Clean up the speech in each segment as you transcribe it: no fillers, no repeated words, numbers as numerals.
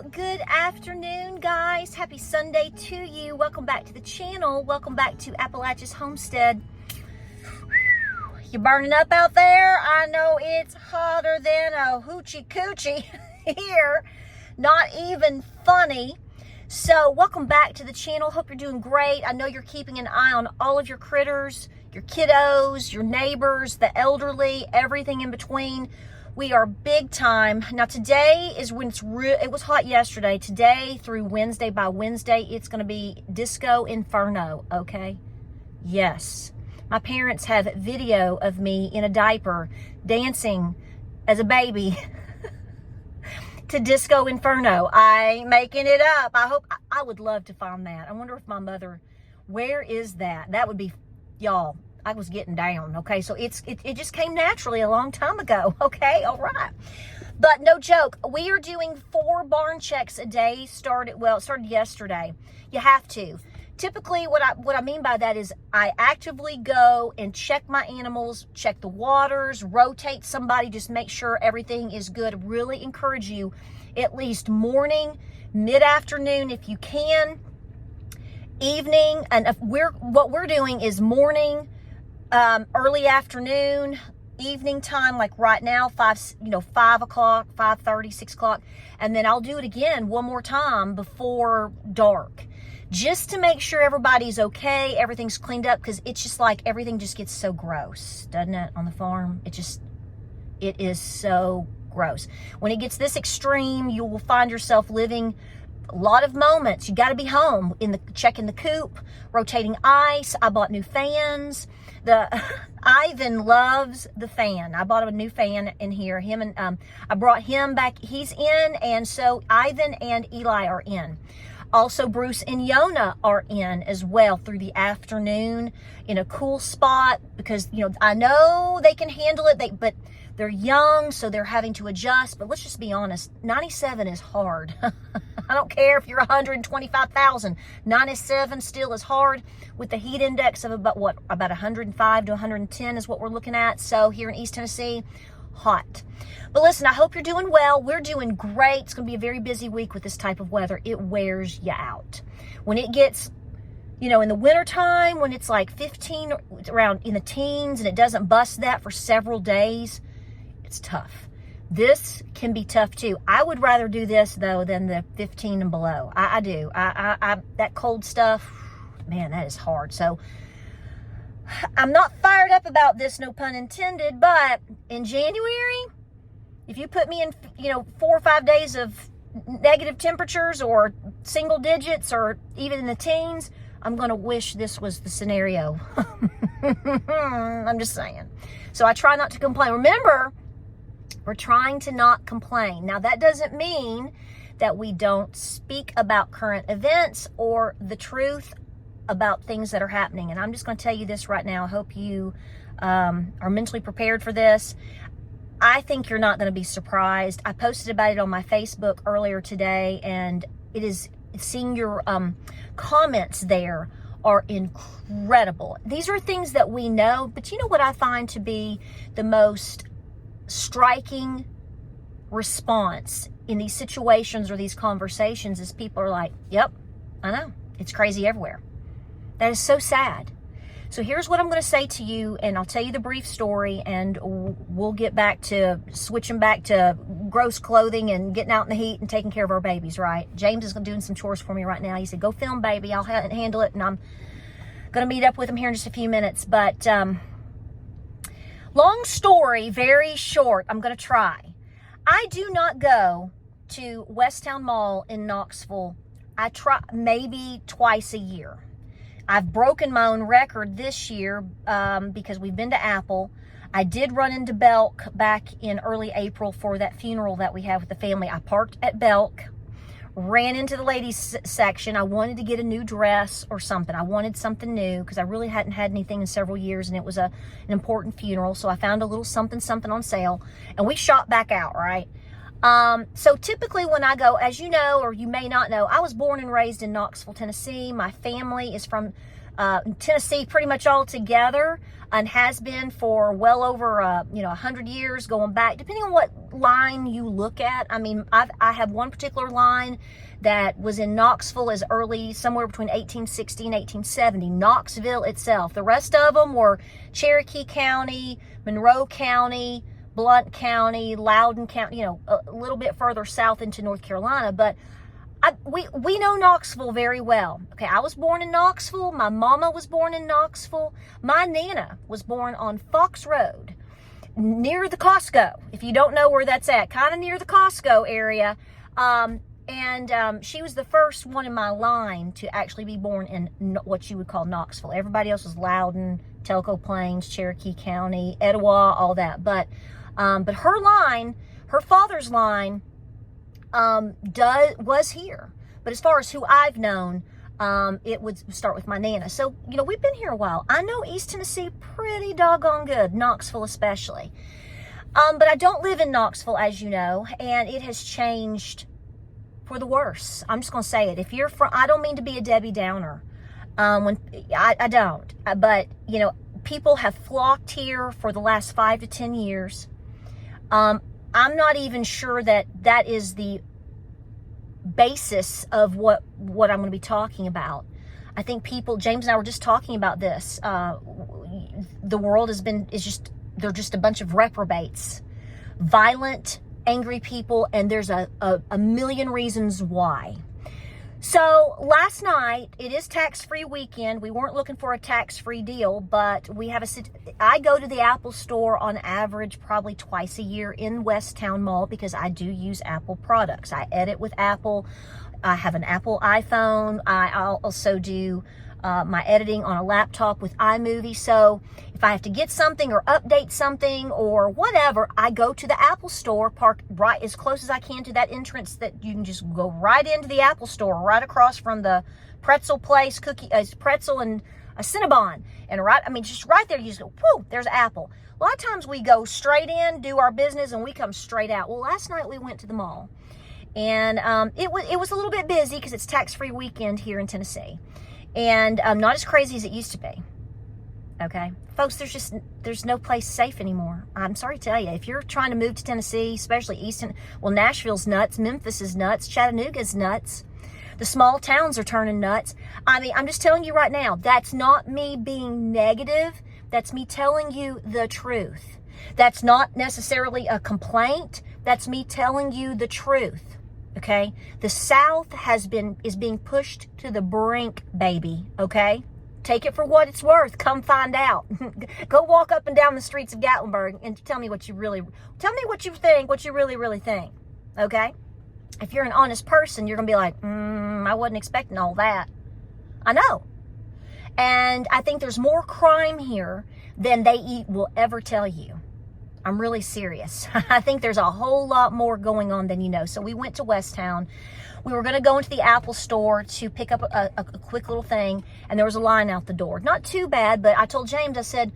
Well, good afternoon, guys. Happy Sunday to you. Welcome back to the channel. Welcome back to Appalachia's Homestead. You burning up out there? I know it's hotter than a hoochie coochie here. Not even funny. So welcome back to the channel. Hope you're doing great. I know you're keeping an eye on all of your critters, your kiddos, your neighbors, the elderly, everything in between. We are big time. Now today is when it was hot yesterday. Today through Wednesday, by Wednesday, it's going to be Disco Inferno, okay? Yes. My parents have video of me in a diaper dancing as a baby to Disco Inferno. I ain't making it up. I would love to find that. I wonder if my mother, where is that? That would be, y'all, I was getting down, okay? So it just came naturally a long time ago, okay? All right. But no joke, we are doing 4 barn checks a day. It started yesterday. You have to. Typically, what I mean by that is I actively go and check my animals, check the waters, rotate somebody, just make sure everything is good. Really encourage you at least morning, mid-afternoon if you can, evening, and what we're doing is morning, early afternoon, evening time, like right now, 5 o'clock, 5:30, 6 o'clock, and then I'll do it again one more time before dark, just to make sure everybody's okay, everything's cleaned up, because it's just like everything just gets so gross, doesn't it, on the farm? It is so gross. When it gets this extreme, you will find yourself living a lot of moments. You got to be home, checking the coop, rotating ice. I bought new fans. Ivan loves the fan. I bought a new fan in here. I brought him back. He's in, and so Ivan and Eli are in. Also, Bruce and Yona are in as well through the afternoon in a cool spot because, I know they can handle it, but they're young, so they're having to adjust. But let's just be honest, 97 is hard. I don't care if you're 125,000. 97 still is hard with the heat index of about 105 to 110 is what we're looking at. So here in East Tennessee, hot. But listen, I hope you're doing well. We're doing great. It's going to be a very busy week with this type of weather. It wears you out. When it gets, in the wintertime, when it's like 15, around in the teens, and it doesn't bust that for several days, it's tough. This can be tough too. I would rather do this though than the 15 and below. I do. That cold stuff, man, that is hard. So I'm not fired up about this, no pun intended, but in January, if you put me in, 4 or 5 days of negative temperatures or single digits or even in the teens, I'm going to wish this was the scenario. I'm just saying. So I try not to complain. Remember, we're trying to not complain. Now, that doesn't mean that we don't speak about current events or the truth about things that are happening. And I'm just going to tell you this right now. I hope you are mentally prepared for this. I think you're not going to be surprised. I posted about it on my Facebook earlier today, and seeing your comments there are incredible. These are things that we know, but you know what I find to be the most striking response in these situations or these conversations is people are like, yep, I know. It's crazy everywhere. That is so sad. So here's what I'm going to say to you, and I'll tell you the brief story, and we'll get back to switching back to gross clothing and getting out in the heat and taking care of our babies, right? James is doing some chores for me right now. He said, go film, baby. I'll handle it, and I'm going to meet up with him here in just a few minutes. But long story, very short. I'm going to try. I do not go to Westtown Mall in Knoxville. I try maybe twice a year. I've broken my own record this year because we've been to Apple. I did run into Belk back in early April for that funeral that we have with the family. I parked at Belk, ran into the ladies section. I wanted to get a new dress or something. I wanted something new because I really hadn't had anything in several years, and it was an important funeral. So I found a little something on sale, and we shot back out, right? So typically when I go, as you know, or you may not know, I was born and raised in Knoxville, Tennessee. My family is from Tennessee pretty much all together, and has been for well over 100 years, going back, depending on what line you look at. I mean, I have one particular line that was in Knoxville as early, somewhere between 1860 and 1870, Knoxville itself. The rest of them were Cherokee County, Monroe County, Blount County, Loudoun County, a little bit further south into North Carolina. But we know Knoxville very well. Okay, I was born in Knoxville. My mama was born in Knoxville. My Nana was born on Fox Road, near the Costco. If you don't know where that's at, kind of near the Costco area. She was the first one in my line to actually be born in what you would call Knoxville. Everybody else was Loudoun, Telco Plains, Cherokee County, Etowah, all that. But her line, her father's line, was here. But as far as who I've known, it would start with my Nana. So, we've been here a while. I know East Tennessee pretty doggone good, Knoxville especially. But I don't live in Knoxville, as you know, and it has changed for the worse. I'm just going to say it. If you're from, I don't mean to be a Debbie Downer. I don't. But, people have flocked here for the last 5 to 10 years. I'm not even sure that is the basis of what I'm going to be talking about. I think James and I were just talking about this. The world they're just a bunch of reprobates, violent, angry people, and there's a million reasons why. So last night, it is tax-free weekend. We weren't looking for a tax-free deal, but I go to the Apple store on average probably twice a year in West Town Mall because I do use Apple products. I edit with Apple. I have an Apple iPhone. I also do my editing on a laptop with iMovie. So if I have to get something or update something or whatever, I go to the Apple store, park right as close as I can to that entrance that you can just go right into the Apple store, right across from the pretzel place, pretzel and a Cinnabon. And just right there, you just go, whoo, there's Apple. A lot of times we go straight in, do our business, and we come straight out. Well, last night we went to the mall, and it was a little bit busy because it's tax-free weekend here in Tennessee. And not as crazy as it used to be. Okay, folks, there's no place safe anymore. I'm sorry to tell you, if you're trying to move to Tennessee, especially Nashville's nuts, Memphis is nuts, Chattanooga's nuts. The small towns are turning nuts. I mean, I'm just telling you right now, that's not me being negative. That's me telling you the truth. That's not necessarily a complaint. That's me telling you the truth. Okay, the South is being pushed to the brink, baby. Okay, take it for what it's worth. Come find out. Go walk up and down the streets of Gatlinburg and tell me what you think, what you really think. Okay, if you're an honest person, you're gonna be like, I wasn't expecting all that. I know, and I think there's more crime here than they will ever tell you. I'm really serious. I think there's a whole lot more going on than you know. So we went to West Town. We were going to go into the Apple store to pick up a quick little thing, and there was a line out the door. Not too bad, but I told James, I said,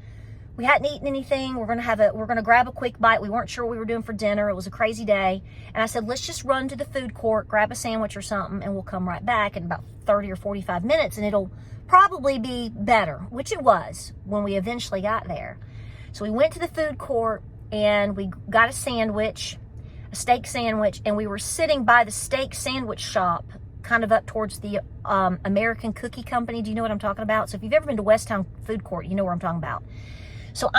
we hadn't eaten anything. We're going to grab a quick bite. We weren't sure what we were doing for dinner. It was a crazy day. And I said, let's just run to the food court, grab a sandwich or something, and we'll come right back in about 30 or 45 minutes, and it'll probably be better, which it was when we eventually got there. So we went to the food court, and we got a steak sandwich, and we were sitting by the steak sandwich shop, kind of up towards the American Cookie Company. Do you know what I'm talking about? So if you've ever been to West Town Food Court, you know what I'm talking about. So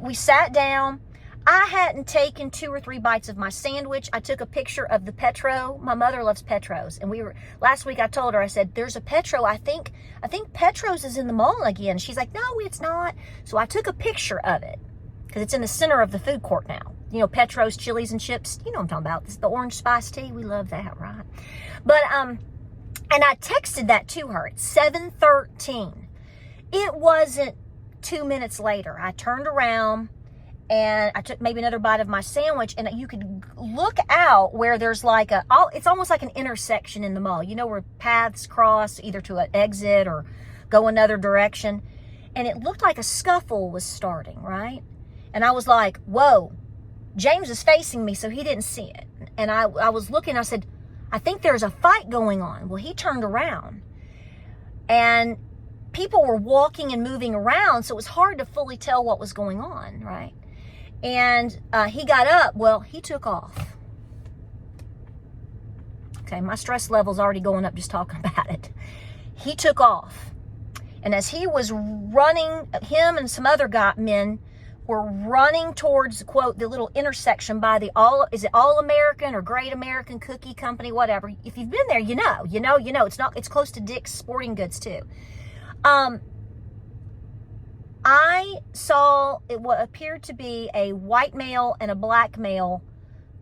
we sat down. I hadn't taken 2 or 3 bites of my sandwich. I took a picture of the Petro. My mother loves Petros. And last week I told her, I said, there's a Petro. I think Petros is in the mall again. She's like, no, it's not. So I took a picture of it, because it's in the center of the food court now. Petros, chilies and chips. You know what I'm talking about. This is the orange spice tea. We love that, right? But, and I texted that to her at 7:13. It wasn't 2 minutes later. I turned around and I took maybe another bite of my sandwich, and you could look out where there's it's almost like an intersection in the mall. Where paths cross either to an exit or go another direction. And it looked like a scuffle was starting, right? And I was like, whoa, James is facing me, so he didn't see it. And I was looking, I said, I think there's a fight going on. Well, he turned around, and people were walking and moving around, so it was hard to fully tell what was going on, right? And he got up. Well, he took off. Okay, my stress level's already going up just talking about it. He took off. And as he was running, him and some other men were running towards, quote, the little intersection by the All American or Great American Cookie Company, whatever. If you've been there, you know. It's close to Dick's Sporting Goods too. I saw what appeared to be a white male and a black male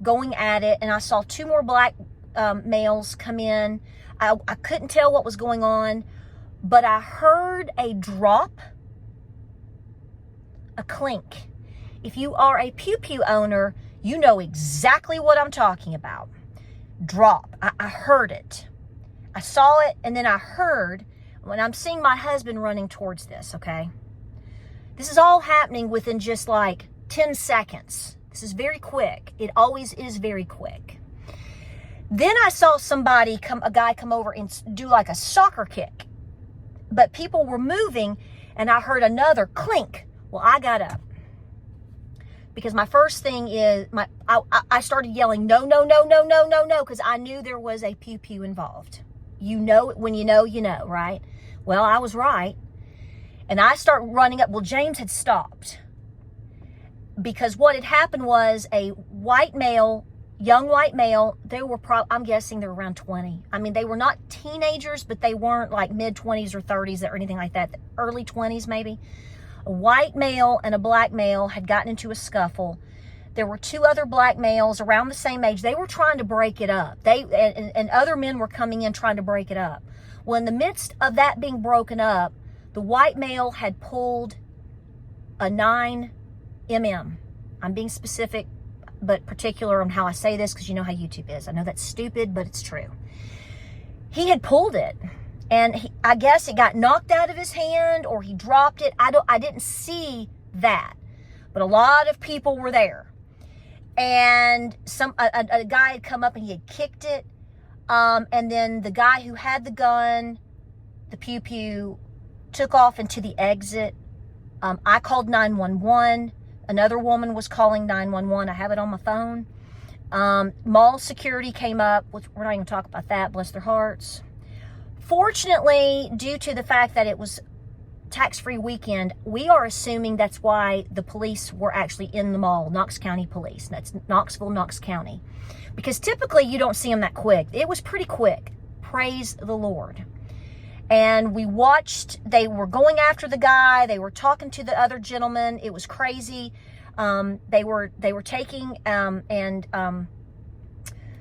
going at it, and I saw two more black males come in. I couldn't tell what was going on, but I heard a drop, a clink. If you are a Pew Pew owner, you know exactly what I'm talking about. Drop. I heard it. I saw it, and then I heard, when I'm seeing my husband running towards this, okay? This is all happening within just like 10 seconds. This is very quick. It always is very quick. Then I saw a guy come over and do like a soccer kick. But people were moving, and I heard another clink. Well, I got up. Because my first thing is, I started yelling, no, no, no, no, no, no, no, because I knew there was a Pew Pew involved. You know, when you know, right? Well, I was right. And I start running up. Well, James had stopped. Because what had happened was a white male, young white male, they were I'm guessing they were around 20. I mean, they were not teenagers, but they weren't like mid-20s or 30s or anything like that. Early 20s maybe. A white male and a black male had gotten into a scuffle. There were two other black males around the same age. They were trying to break it up. And other men were coming in trying to break it up. Well, in the midst of that being broken up, the white male had pulled a 9mm. I'm being specific but particular on how I say this, because you know how YouTube is. I know that's stupid, but it's true. He had pulled it, and I guess it got knocked out of his hand, or he dropped it. I didn't see that, but a lot of people were there, and a guy had come up and he had kicked it, and then the guy who had the gun, the Pew Pew, took off into the exit. I called 911. Another woman was calling 911. I have it on my phone. Mall security came up. We're not even talking about that. Bless their hearts. Fortunately, due to the fact that it was tax-free weekend, we are assuming that's why the police were actually in the mall. Knox County Police. That's Knoxville, Knox County. Because typically you don't see them that quick. It was pretty quick. Praise the Lord. And we watched, they were going after the guy. They were talking to the other gentleman. It was crazy. They were taking,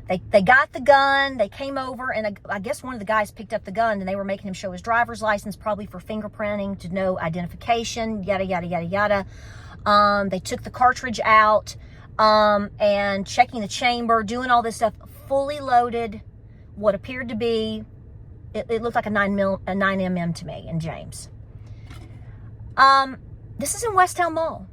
they got the gun. They came over, and I guess one of the guys picked up the gun, and they were making him show his driver's license, probably for fingerprinting, to know identification, yada, yada, yada, yada. They took the cartridge out, and checking the chamber, doing all this stuff, fully loaded, what appeared to be, it looked like a 9mm to me in James. This is in Westtown Mall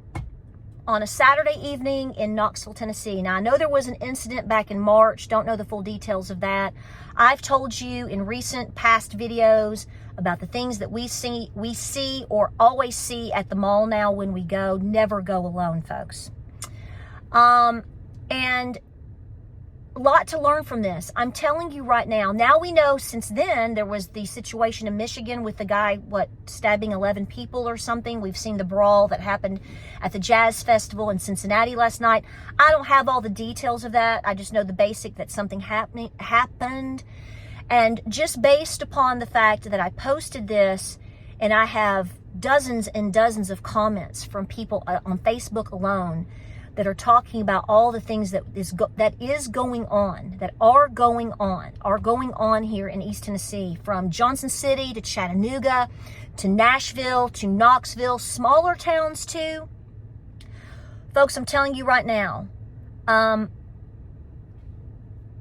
on a Saturday evening in Knoxville, Tennessee. Now, I know there was an incident back in March. Don't know the full details of that. I've told you in recent past videos about the things that we see or always see at the mall now when we go. Never go alone, folks. And a lot to learn from this. I'm telling you right now. Now we know, since then, there was the situation in Michigan with the guy, stabbing 11 people or something. We've seen the brawl that happened at the Jazz Festival in Cincinnati last night. I don't have all the details of that. I just know the basic that something happened. And just based upon the fact that I posted this, and I have dozens and dozens of comments from people on Facebook alone that are talking about all the things that are going on here in East Tennessee, from Johnson City to Chattanooga to Nashville to Knoxville, smaller towns too. Folks, I'm telling you right now,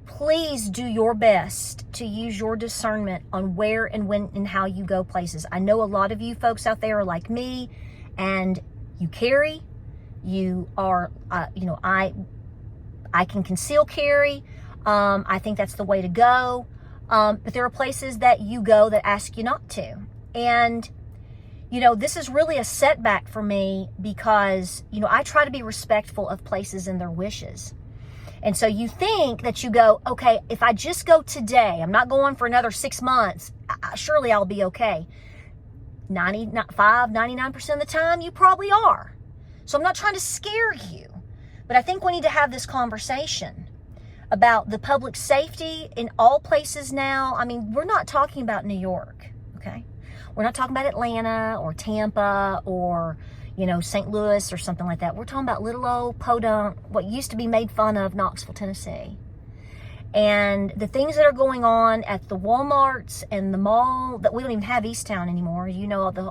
please do your best to use your discernment on where and when and how you go places. I know a lot of you folks out there are like me, and you carry. You are, I can conceal carry. I think that's the way to go. But there are places that you go that ask you not to. And this is really a setback for me because, I try to be respectful of places and their wishes. And so you think that you go, okay, if I just go today, I'm not going for another 6 months, surely I'll be okay. 99% of the time, you probably are. So I'm not trying to scare you, but I think we need to have this conversation about the public safety in all places now. I mean, we're not talking about New York, okay? We're not talking about Atlanta or Tampa or, St. Louis or something like that. We're talking about little old podunk, what used to be made fun of, Knoxville, Tennessee. And the things that are going on at the Walmarts and the mall, that we don't even have Easttown anymore.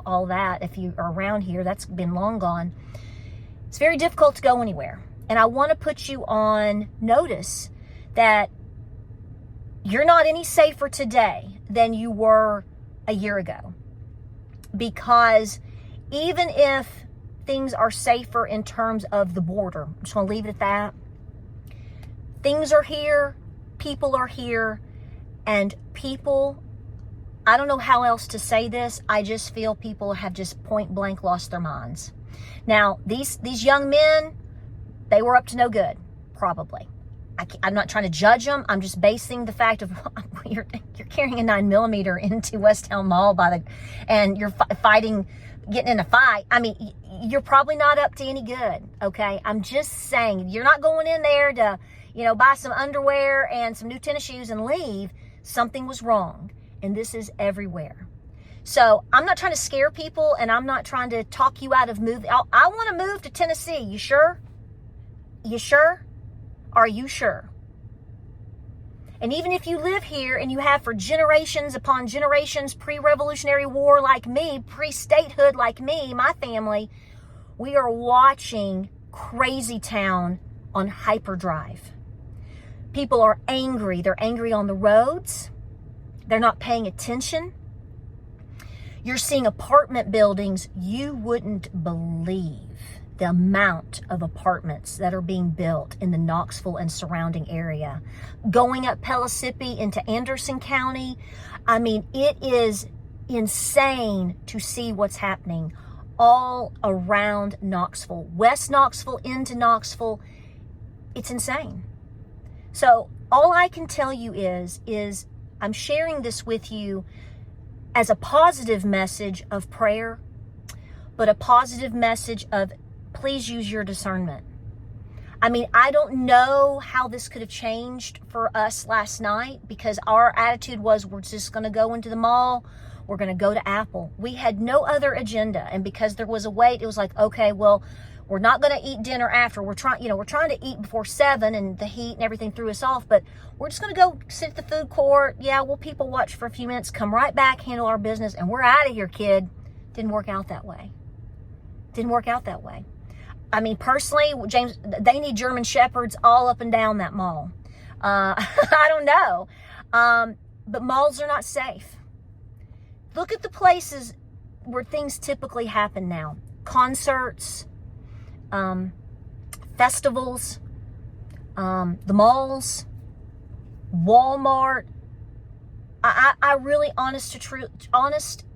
All that. If you are around here, that's been long gone. It's very difficult to go anywhere. And I want to put you on notice that you're not any safer today than you were a year ago. Because even if things are safer in terms of the border, I'm just going to leave it at that. Things are here, people are here, and people, I don't know how else to say this, I just feel people have just point blank lost their minds. Now, these young men, they were up to no good, probably. I'm not trying to judge them. I'm just basing the fact of you're carrying a 9mm into Westtown Mall and you're fighting, getting in a fight. I mean, you're probably not up to any good. Okay, I'm just saying you're not going in there to, buy some underwear and some new tennis shoes and leave. Something was wrong, and this is everywhere. So I'm not trying to scare people, and I'm not trying to talk you out of moving. I want to move to Tennessee. You sure? You sure? Are you sure? And even if you live here and you have for generations upon generations, pre-Revolutionary War like me, pre-statehood like me, my family, we are watching Crazy Town on hyperdrive. People are angry. They're angry on the roads. They're not paying attention. You're seeing apartment buildings you wouldn't believe. The amount of apartments that are being built in the Knoxville and surrounding area. Going up Pellissippi into Anderson County. I mean, it is insane to see what's happening all around Knoxville. West Knoxville into Knoxville. It's insane. So all I can tell you is I'm sharing this with you as a positive message of prayer, but a positive message of please use your discernment. I mean, I don't know how this could have changed for us last night because our attitude was we're just going to go into the mall. We're going to go to Apple. We had no other agenda. And because there was a wait, it was like, okay, well, we're not going to eat dinner after. We're trying to eat before 7 and the heat and everything threw us off. But we're just going to go sit at the food court. Yeah, we'll people watch for a few minutes, come right back, handle our business, and we're out of here, kid. Didn't work out that way. Didn't work out that way. I mean, personally, James, they need German Shepherds all up and down that mall. I don't know. But malls are not safe. Look at the places where things typically happen now. Concerts, festivals, the malls, Walmart. I really,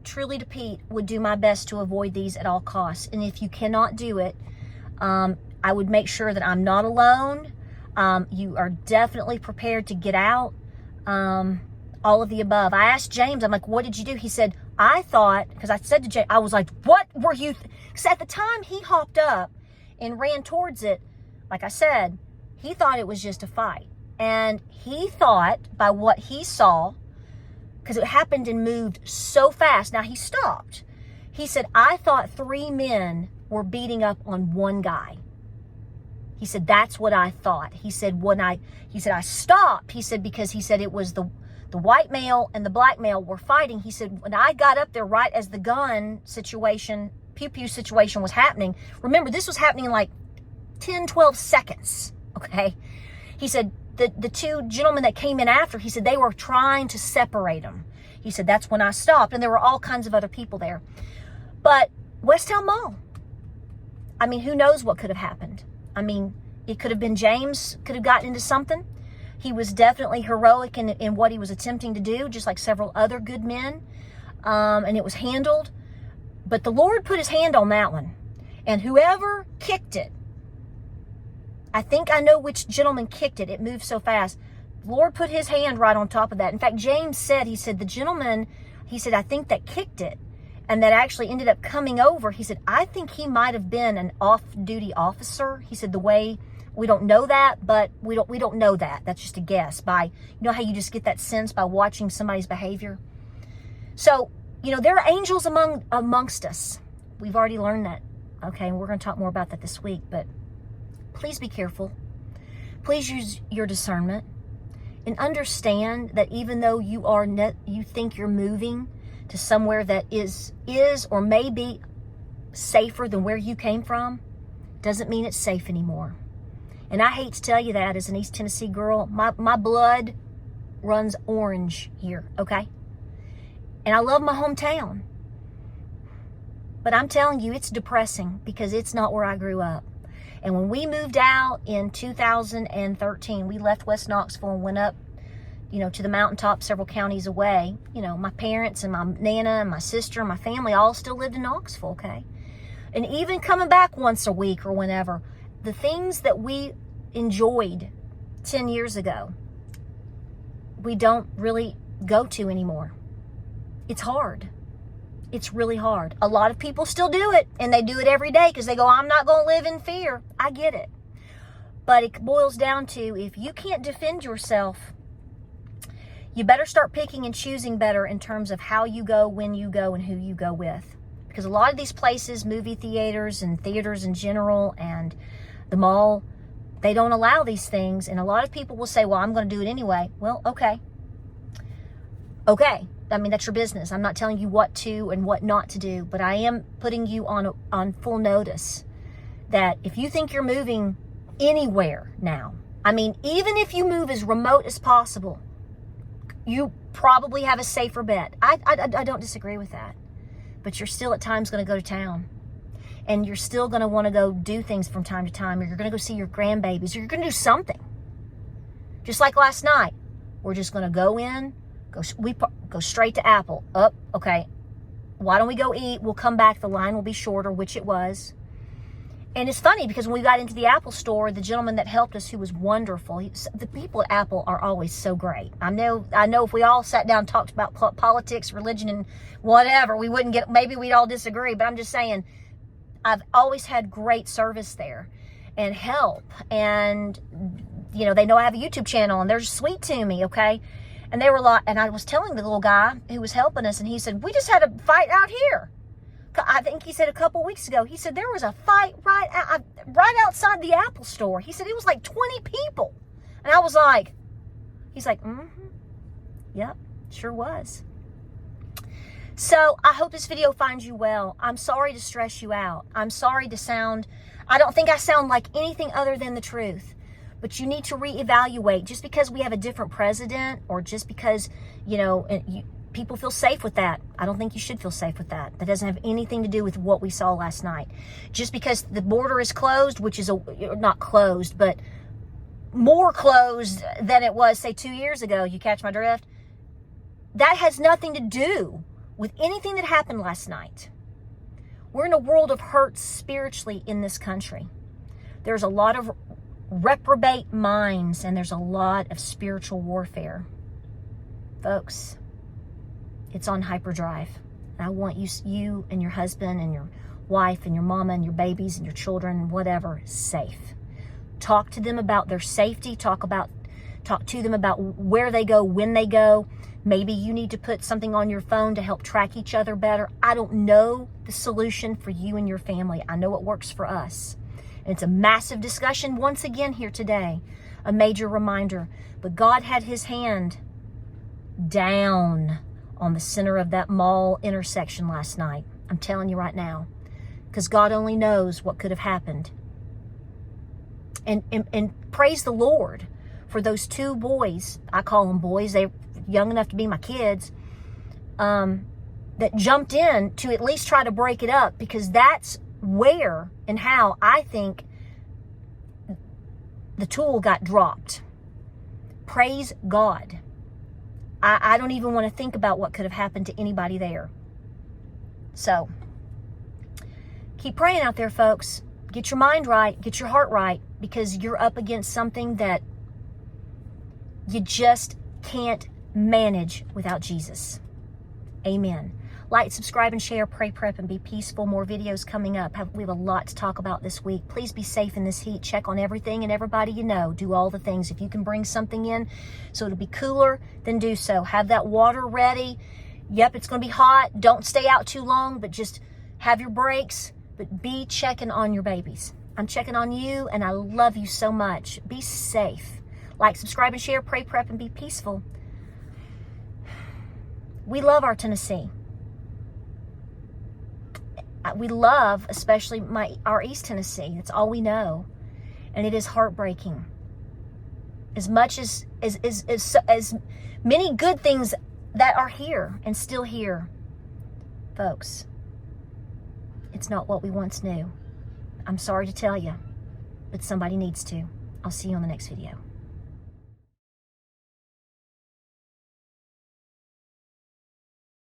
truly to Pete, would do my best to avoid these at all costs. And if you cannot do it, I would make sure that I'm not alone. You are definitely prepared to get out. All of the above. I asked James, I'm like, what did you do? He said, I thought, because I said to James, I was like, what were you? Because at the time he hopped up and ran towards it, like I said, he thought it was just a fight. And he thought by what he saw, because it happened and moved so fast. Now he stopped. He said, I thought 3 men were beating up on one guy. He said, that's what I thought. He said, I stopped. He said, because he said it was the white male and the black male were fighting. He said, when I got up there right as the gun situation, pew-pew situation was happening. Remember, this was happening in like 10, 12 seconds. Okay. He said, the 2 gentlemen that came in after, he said, they were trying to separate them. He said, that's when I stopped. And there were all kinds of other people there. But Westtown Mall, I mean, who knows what could have happened? I mean, it could have been James could have gotten into something. He was definitely heroic in what he was attempting to do, just like several other good men. And it was handled. But the Lord put his hand on that one. And whoever kicked it, I think I know which gentleman kicked it. It moved so fast. The Lord put his hand right on top of that. In fact, James said, he said, the gentleman, he said, I think that kicked it and that actually ended up coming over. He said, I think he might have been an off-duty officer. He said, the way, we don't know that, but we don't know that. That's just a guess by, you know how you just get that sense by watching somebody's behavior. So, you know, there are angels amongst us. We've already learned that. Okay, and we're going to talk more about that this week, but please be careful. Please use your discernment and understand that even though you think you're moving to somewhere that is or may be safer than where you came from, doesn't mean it's safe anymore. And I hate to tell you that as an East Tennessee girl, my blood runs orange here, okay? And I love my hometown. But I'm telling you, it's depressing because it's not where I grew up. And when we moved out in 2013, we left West Knoxville and went up, you know, to the mountaintop several counties away. You know, my parents and my Nana and my sister and my family all still lived in Knoxville, okay? And even coming back once a week or whenever, the things that we enjoyed 10 years ago, we don't really go to anymore. It's hard. It's really hard. A lot of people still do it, and they do it every day because they go, I'm not going to live in fear. I get it. But it boils down to, if you can't defend yourself, you better start picking and choosing better in terms of how you go, when you go, and who you go with. Because a lot of these places, movie theaters and theaters in general and the mall, they don't allow these things. And a lot of people will say, well, I'm going to do it anyway. Well, okay. Okay. I mean, that's your business. I'm not telling you what to and what not to do, but I am putting you on full notice that if you think you're moving anywhere now, I mean, even if you move as remote as possible, you probably have a safer bet. I don't disagree with that, but you're still at times going to go to town, and you're still going to want to go do things from time to time, or you're going to go see your grandbabies, or you're going to do something. Just like last night, we're just going to go in. We go straight to Apple. Okay. Why don't we go eat? We'll come back. The line will be shorter, which it was. And it's funny because when we got into the Apple store, the gentleman that helped us, who was wonderful, the people at Apple are always so great. I know if we all sat down and talked about politics, religion, and whatever, we wouldn't get, maybe we'd all disagree, but I'm just saying, I've always had great service there and help. And, you know, they know I have a YouTube channel and they're sweet to me, okay? And they were like, and I was telling the little guy who was helping us, and he said, we just had a fight out here. I think he said a couple weeks ago, he said there was a fight right outside the Apple store. He said it was like 20 people. And I was like, he's like, yep, sure was. So I hope this video finds you well. I'm sorry to stress you out. I'm sorry to sound, I don't think I sound like anything other than the truth. But you need to reevaluate. Just because we have a different president, or just because, you know, people feel safe with that, I don't think you should feel safe with that. That doesn't have anything to do with what we saw last night. Just because the border is closed, which is not closed, but more closed than it was, say, 2 years ago, you catch my drift? That has nothing to do with anything that happened last night. We're in a world of hurt spiritually in this country. There's a lot of reprobate minds, and there's a lot of spiritual warfare. Folks, it's on hyperdrive. And I want you and your husband and your wife and your mama and your babies and your children and whatever safe. Talk to them about their safety. Talk to them about where they go, when they go. Maybe you need to put something on your phone to help track each other better. I don't know the solution for you and your family. I know what works for us. And it's a massive discussion once again here today. A major reminder. But God had his hand down on the center of that mall intersection last night. I'm telling you right now. Because God only knows what could have happened. And praise the Lord for those two boys. I call them boys. They're young enough to be my kids. That jumped in to at least try to break it up. Because that's where and how I think the tool got dropped. Praise God. I don't even want to think about what could have happened to anybody there. So, keep praying out there, folks. Get your mind right. Get your heart right, because you're up against something that you just can't manage without Jesus. Amen. Like, subscribe, and share. Pray, prep, and be peaceful. More videos coming up. We have a lot to talk about this week. Please be safe in this heat. Check on everything and everybody you know. Do all the things. If you can bring something in so it'll be cooler, then do so. Have that water ready. Yep, it's going to be hot. Don't stay out too long, but just have your breaks. But be checking on your babies. I'm checking on you, and I love you so much. Be safe. Like, subscribe, and share. Pray, prep, and be peaceful. We love our Tennessee. We love, especially our East Tennessee. That's all we know. And it is heartbreaking. As much as many good things that are here and still here, folks, it's not what we once knew. I'm sorry to tell you, but somebody needs to. I'll see you on the next video.